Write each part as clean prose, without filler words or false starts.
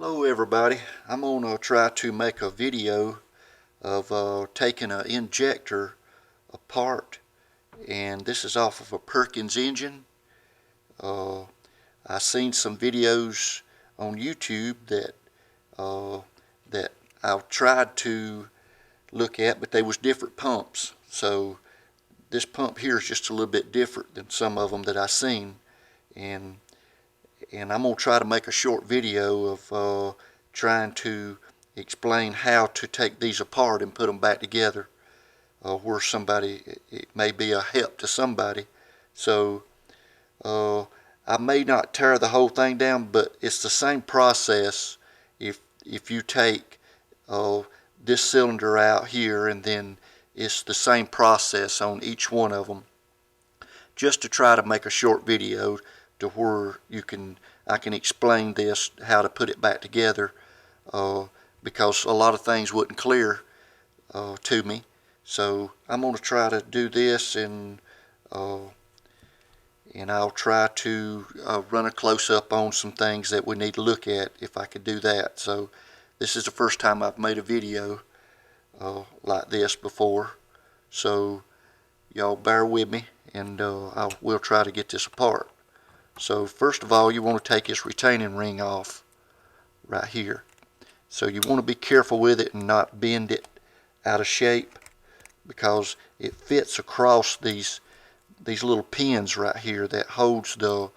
Hello everybody, I'm going to try to make a video of taking an injector apart, and this is off of a Perkins engine. I've seen some videos on YouTube that I've tried to look at, but they was different pumps. So this pump here is just a little bit different than some of them that I've seen, and I'm going to try to make a short video of trying to explain how to take these apart and put them back together where it may be a help to somebody. So I may not tear the whole thing down, but it's the same process if you take this cylinder out here, and then it's the same process on each one of them, just to try to make a short video to where I can explain this, how to put it back together, because a lot of things wasn't clear to me. So I'm going to try to do this, and I'll try to run a close-up on some things that we need to look at if I could do that. So this is the first time I've made a video like this before, so y'all bear with me, and we'll try to get this apart. So first of all, you want to take this retaining ring off right here. So you want to be careful with it and not bend it out of shape, because it fits across these little pins right here that holds the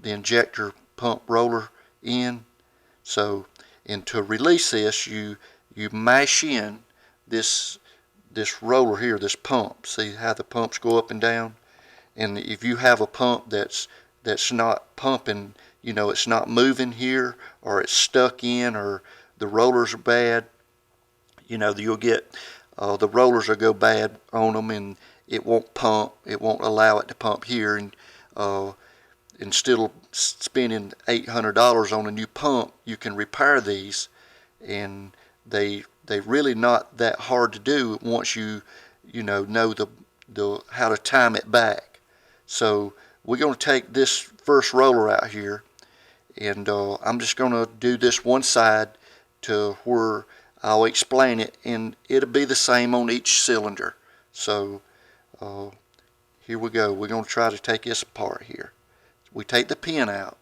injector pump roller in. So, and to release this, you mash in this roller here, this pump. See how the pumps go up and down? And if you have a pump that's not pumping, it's not moving here, or it's stuck in, or the rollers are bad, you'll get the rollers will go bad on them, and it won't pump. It won't allow it to pump here, and instead of spending $800 on a new pump, you can repair these, and they really not that hard to do once you know the how to time it back. So we're going to take this first roller out here, and I'm just going to do this one side to where I'll explain it, and it'll be the same on each cylinder. So here we go. We're going to try to take this apart here. We take the pin out,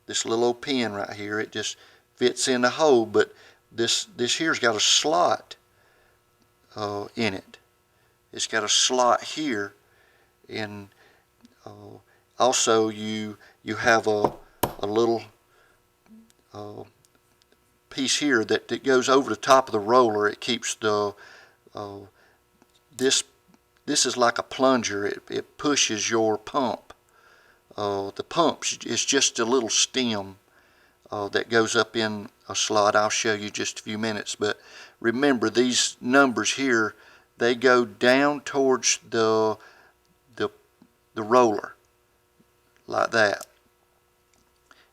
this little old pin right here. It just fits in the hole, but this here's got a slot in it. It's got a slot here, and also you have a little piece here that goes over the top of the roller. It keeps the this is like a plunger. It pushes your pump. The pump is just a little stem that goes up in a slot. I'll show you just a few minutes, but remember, these numbers here, they go down towards the roller like that,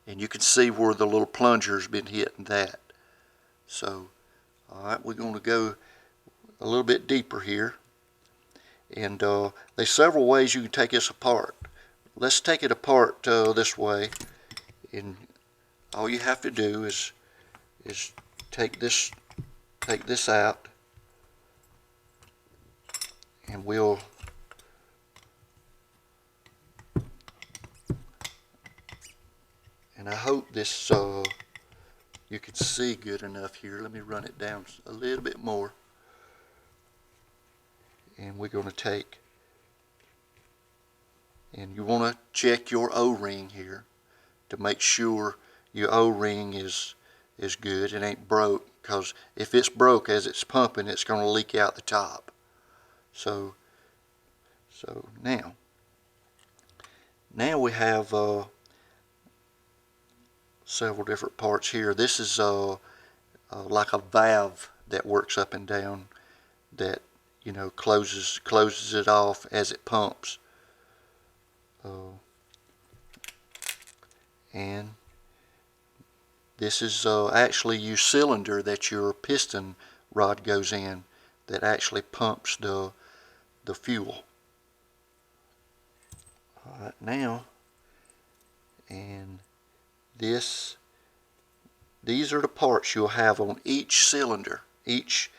and you can see where the little plunger's been hitting that. So alright, we're going to go a little bit deeper here, and there's several ways you can take this apart. Let's take it apart this way, and all you have to do is take this out, and I hope this you can see good enough here. Let me run it down a little bit more, and we're going to take, and you want to check your O-ring here to make sure your O-ring is good. It ain't broke, because if it's broke as it's pumping, it's going to leak out the top. So now we have several different parts here. This is like a valve that works up and down, that closes it off as it pumps. And this is actually your cylinder that your piston rod goes in, that actually pumps the fuel. Alright, now, and this these are the parts you'll have on each cylinder. Each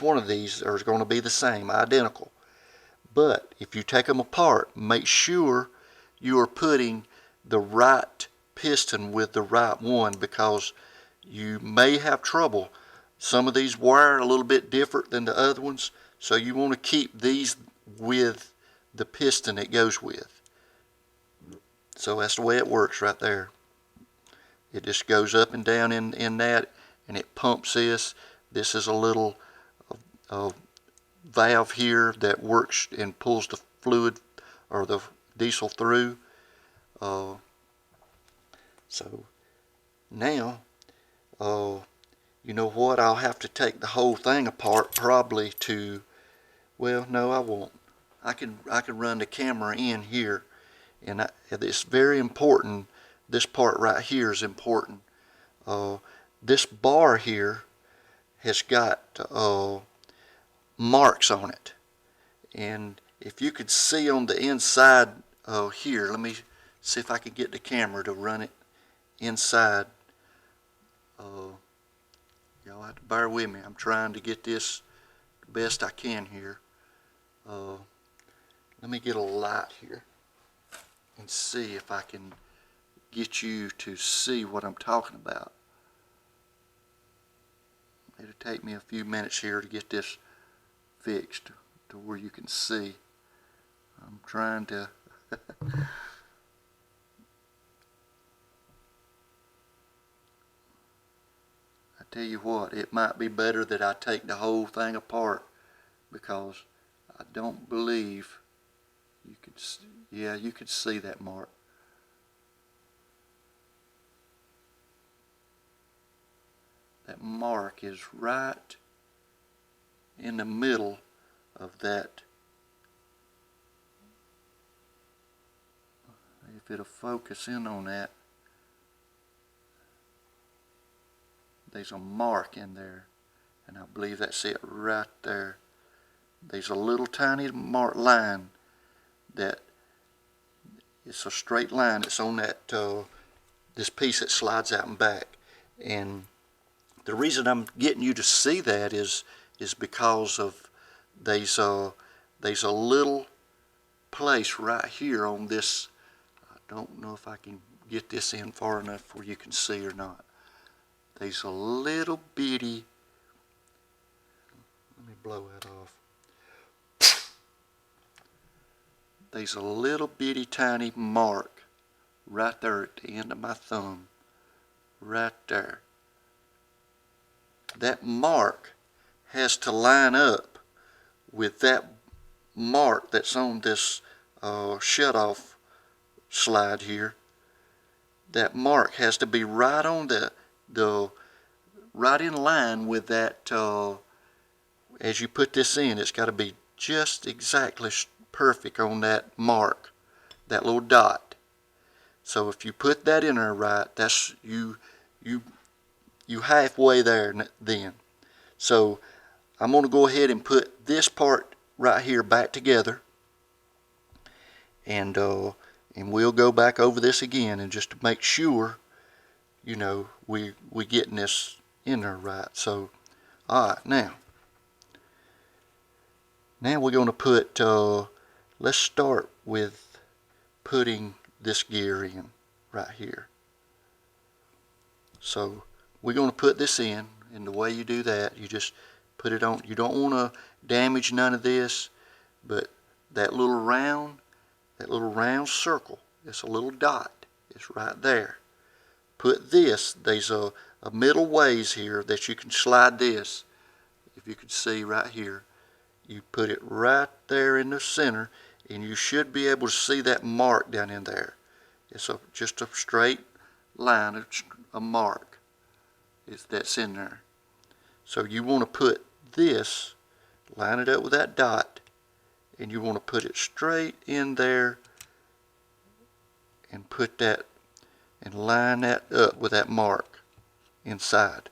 one of these are going to be the same, identical. But if you take them apart, make sure you are putting the right piston with the right one, because you may have trouble. Some of these wire a little bit different than the other ones, so you want to keep these with the piston it goes with. So that's the way it works right there. It just goes up and down in that, and it pumps this. This is a little valve here that works and pulls the fluid or the diesel through. So now, you know what? I'll have to take the whole thing apart probably to, well, no, I won't. I can run the camera in here, and it's very important. This part right here is important. This bar here has got marks on it, and if you could see on the inside here, let me see if I can get the camera to run it inside. Y'all have to bear with me. I'm trying to get this the best I can here. Let me get a light here and see if I can get you to see what I'm talking about. It'll take me a few minutes here to get this fixed to where you can see. I'm trying to I tell you what, it might be better that I take the whole thing apart, because I don't believe you could see, yeah, you could see that mark. That mark is right in the middle of that. If it'll focus in on that, there's a mark in there, and I believe that's it right there. There's a little tiny mark line that it's a straight line. It's on that this piece that slides out and back, and the reason I'm getting you to see that is because of there's a little place right here on this. I don't know if I can get this in far enough where you can see or not. There's a little bitty, let me blow that off. There's a little bitty tiny mark right there at the end of my thumb, right there. That mark has to line up with that mark that's on this shut-off slide here. That mark has to be right on the right in line with that. As you put this in, it's got to be just exactly perfect on that mark, that little dot. So if you put that in there right, that's you halfway there then. So I'm going to go ahead and put this part right here back together, and we'll go back over this again, and just to make sure, you know, we getting this in there right. So alright, now we're going to put let's start with putting this gear in right here. So we're going to put this in, and the way you do that, you just put it on. You don't want to damage none of this, but that little round circle, it's a little dot, it's right there. Put this, there's a middle ways here that you can slide this. If you can see right here, you put it right there in the center, and you should be able to see that mark down in there. It's just a straight line, a mark that's in there. So you want to put this, line it up with that dot, and you want to put it straight in there and put that and line that up with that mark inside.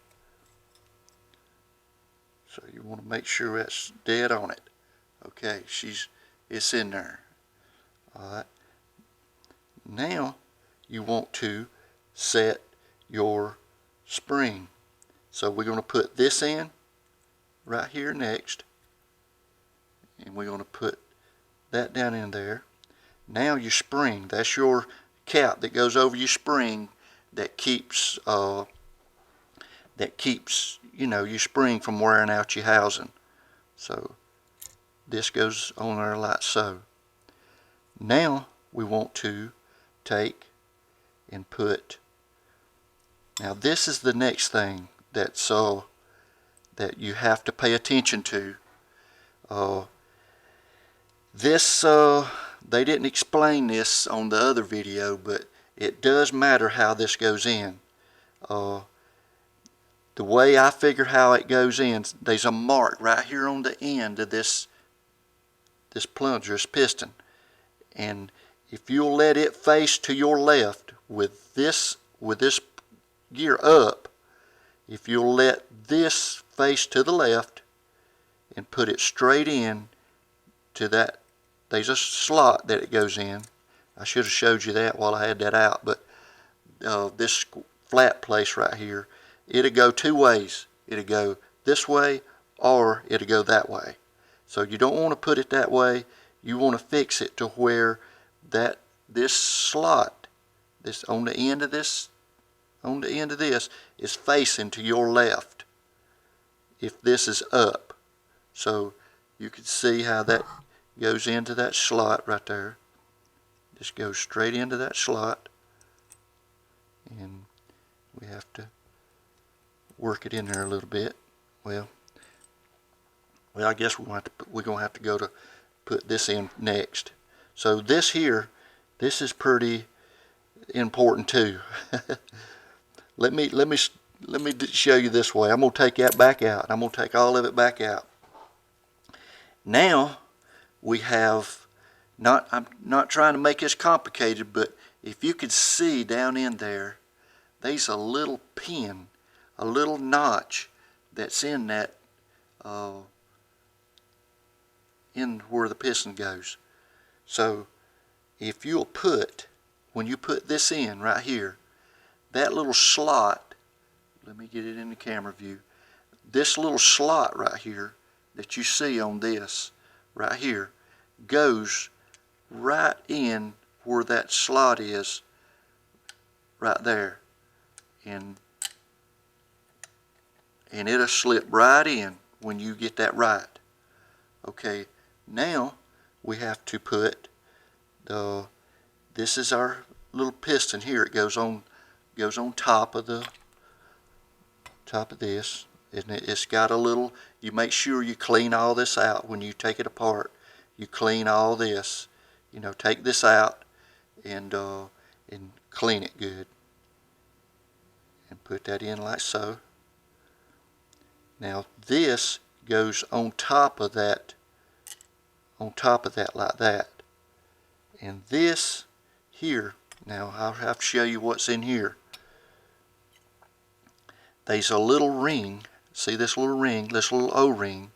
So you want to make sure that's dead on it. Okay, it's in there. Alright. Now you want to set your spring. So we're going to put this in right here next, and we're going to put that down in there. Now your spring, that's your cap that goes over your spring that keeps you know, your spring from wearing out your housing. So this goes on there like so. Now we want to take and put, now this is the next thing that's that you have to pay attention to. They didn't explain this on the other video, but it does matter how this goes in. The way I figure how it goes in, there's a mark right here on the end of this plunger, this piston, and if you'll let it face to your left with this gear up, if you'll let this face to the left and put it straight in to that, there's a slot that it goes in. I should have showed you that while I had that out, but this flat place right here, it'll go two ways. It'll go this way or it'll go that way. So you don't want to put it that way. You want to fix it to where this slot, this on the end of this is facing to your left if this is up. So you can see how that goes into that slot right there. Just goes straight into that slot, and we have to work it in there a little bit. Well, I guess we're gonna have to go to put this in next. So this here, this is pretty important too. Let me show you this way. I'm gonna take that back out. I'm gonna take all of it back out. Now we have, I'm not trying to make this complicated, but if you could see down in there, there's a little pin, a little notch that's in that, in where the piston goes. So if you'll put, when you put this in right here, that little slot, let me get it in the camera view, this little slot right here that you see on this right here goes right in where that slot is right there, and it'll slip right in when you get that right. Okay, now we have to put this is our little piston here. It goes on top of this, and it's got a little, you make sure you clean all this out when you take it apart. You clean all this, you know, take this out and clean it good, and put that in like so. Now this goes on top of that like that, and this here, now I'll have to show you what's in here. There's a little ring, see this little ring, this little O-ring,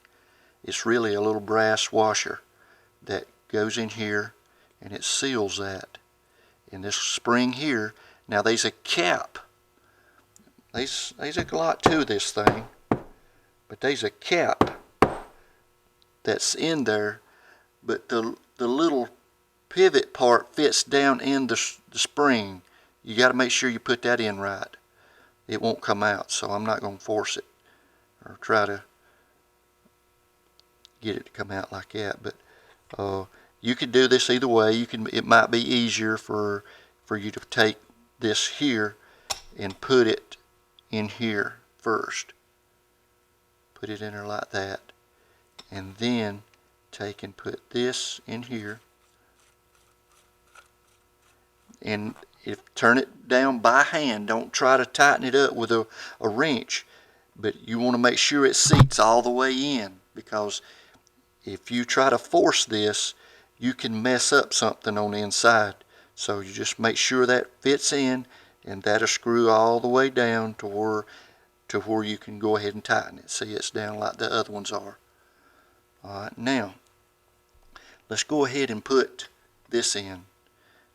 it's really a little brass washer that goes in here, and it seals that. And this spring here, now there's a cap, there's a lot to this thing, but there's a cap that's in there, but the little pivot part fits down in the spring. You got to make sure you put that in right. It won't come out, so I'm not going to force it or try to get it to come out like that. But you could do this either way. It might be easier for you to take this here and put it in here first. Put it in there like that, and then take and put this in here, and turn it down by hand. Don't try to tighten it up with a wrench, but you want to make sure it seats all the way in, because if you try to force this, you can mess up something on the inside. So you just make sure that fits in, and that'll screw all the way down to where you can go ahead and tighten it. See, it's down like the other ones are. Alright, now let's go ahead and put this in.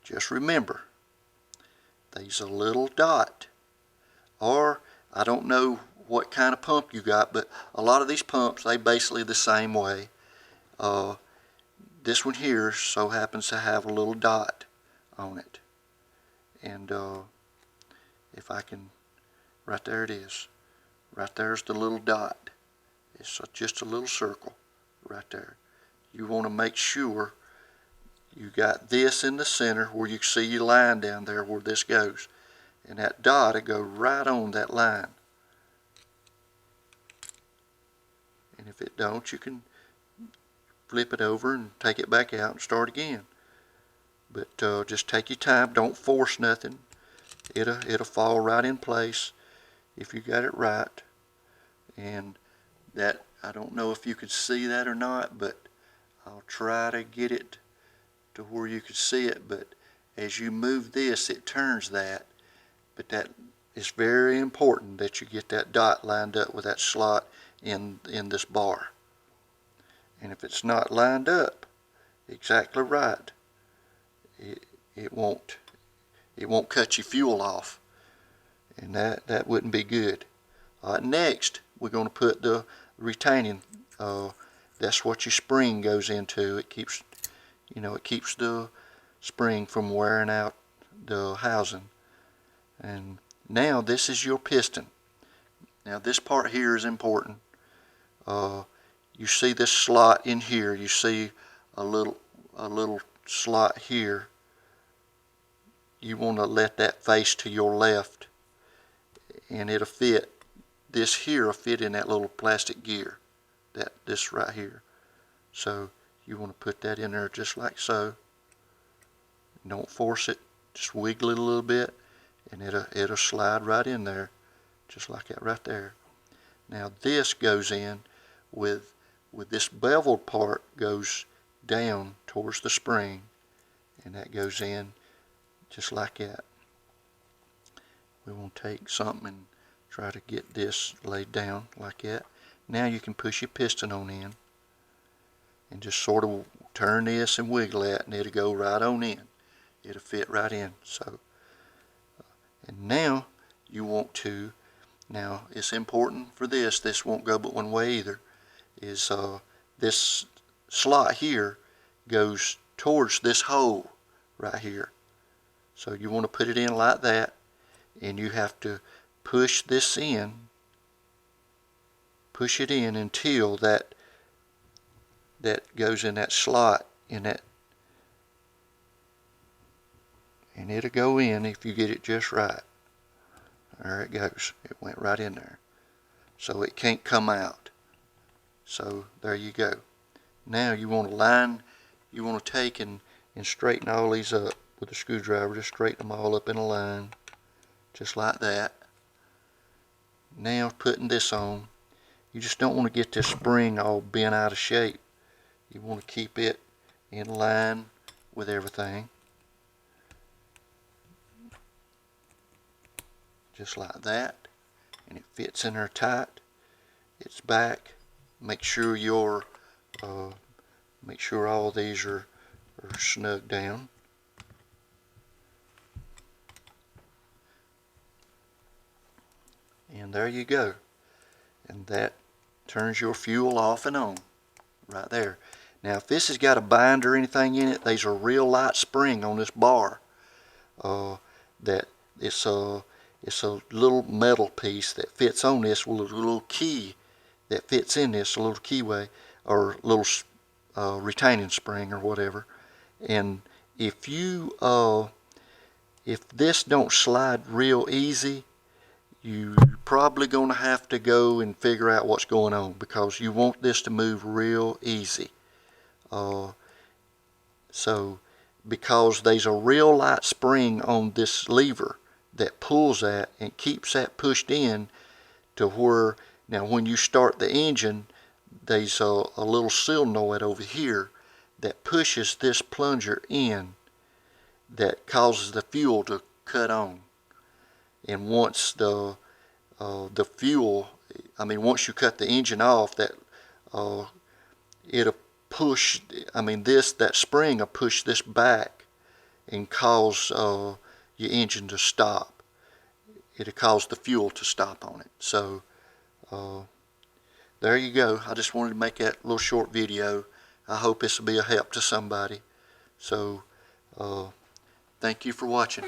Just remember, there's a little dot, or I don't know what kind of pump you got, but a lot of these pumps, they basically the same way. This one here so happens to have a little dot on it. And if I can, right there it is. Right there's the little dot. It's just a little circle right there. You want to make sure you got this in the center where you see your line down there where this goes. And that dot will go right on that line. And if it don't, you can flip it over and take it back out and start again. But just take your time. Don't force nothing. It'll fall right in place if you got it right. And that, I don't know if you can see that or not, but I'll try to get it to where you can see it. But as you move this, it turns that. But that is very important that you get that dot lined up with that slot in this bar. And if it's not lined up exactly right, it won't cut your fuel off, and that wouldn't be good. Next, we're going to put the retaining. That's what your spring goes into. It keeps, it keeps the spring from wearing out the housing. And now this is your piston. Now this part here is important. You see this slot in here. You see a little slot here. You want to let that face to your left, and it'll fit. This here will fit in that little plastic gear, this right here. So you want to put that in there just like so. Don't force it. Just wiggle it a little bit, and it'll slide right in there, just like that right there. Now this goes in with this beveled part goes down towards the spring, and that goes in just like that. We want to take something and try to get this laid down like that. Now you can push your piston on in and just sort of turn this and wiggle that, and it'll go right on in. It'll fit right in. So, and now you want to, now it's important for this won't go but one way either, is this slot here goes towards this hole right here. So you want to put it in like that, and you have to push this in, push it in until that goes in that slot in that, and it'll go in if you get it just right. There it goes. It went right in there. So it can't come out. So there you go. Now you want to line, you want to take and straighten all these up with a screwdriver. Just straighten them all up in a line, just like that. Now putting this on, you just don't want to get this spring all bent out of shape. You want to keep it in line with everything, just like that, and it fits in there tight. It's back. Make sure make sure all these are snug down. And there you go. And that turns your fuel off and on right there. Now if this has got a bind or anything in it, there's a real light spring on this bar. That it's a little metal piece that fits on this with a little key that fits in this, a little keyway or little retaining spring or whatever. And if this don't slide real easy, you're probably going to have to go and figure out what's going on, because you want this to move real easy. So because there's a real light spring on this lever that pulls that and keeps that pushed in to where, now when you start the engine, there's a little solenoid over here that pushes this plunger in, that causes the fuel to cut on. And once the fuel, once you cut the engine off, that it'll push, that spring will push this back and cause your engine to stop. it'll cause the fuel to stop on it. So there you go. I just wanted to make that little short video. I hope this will be a help to somebody. So thank you for watching.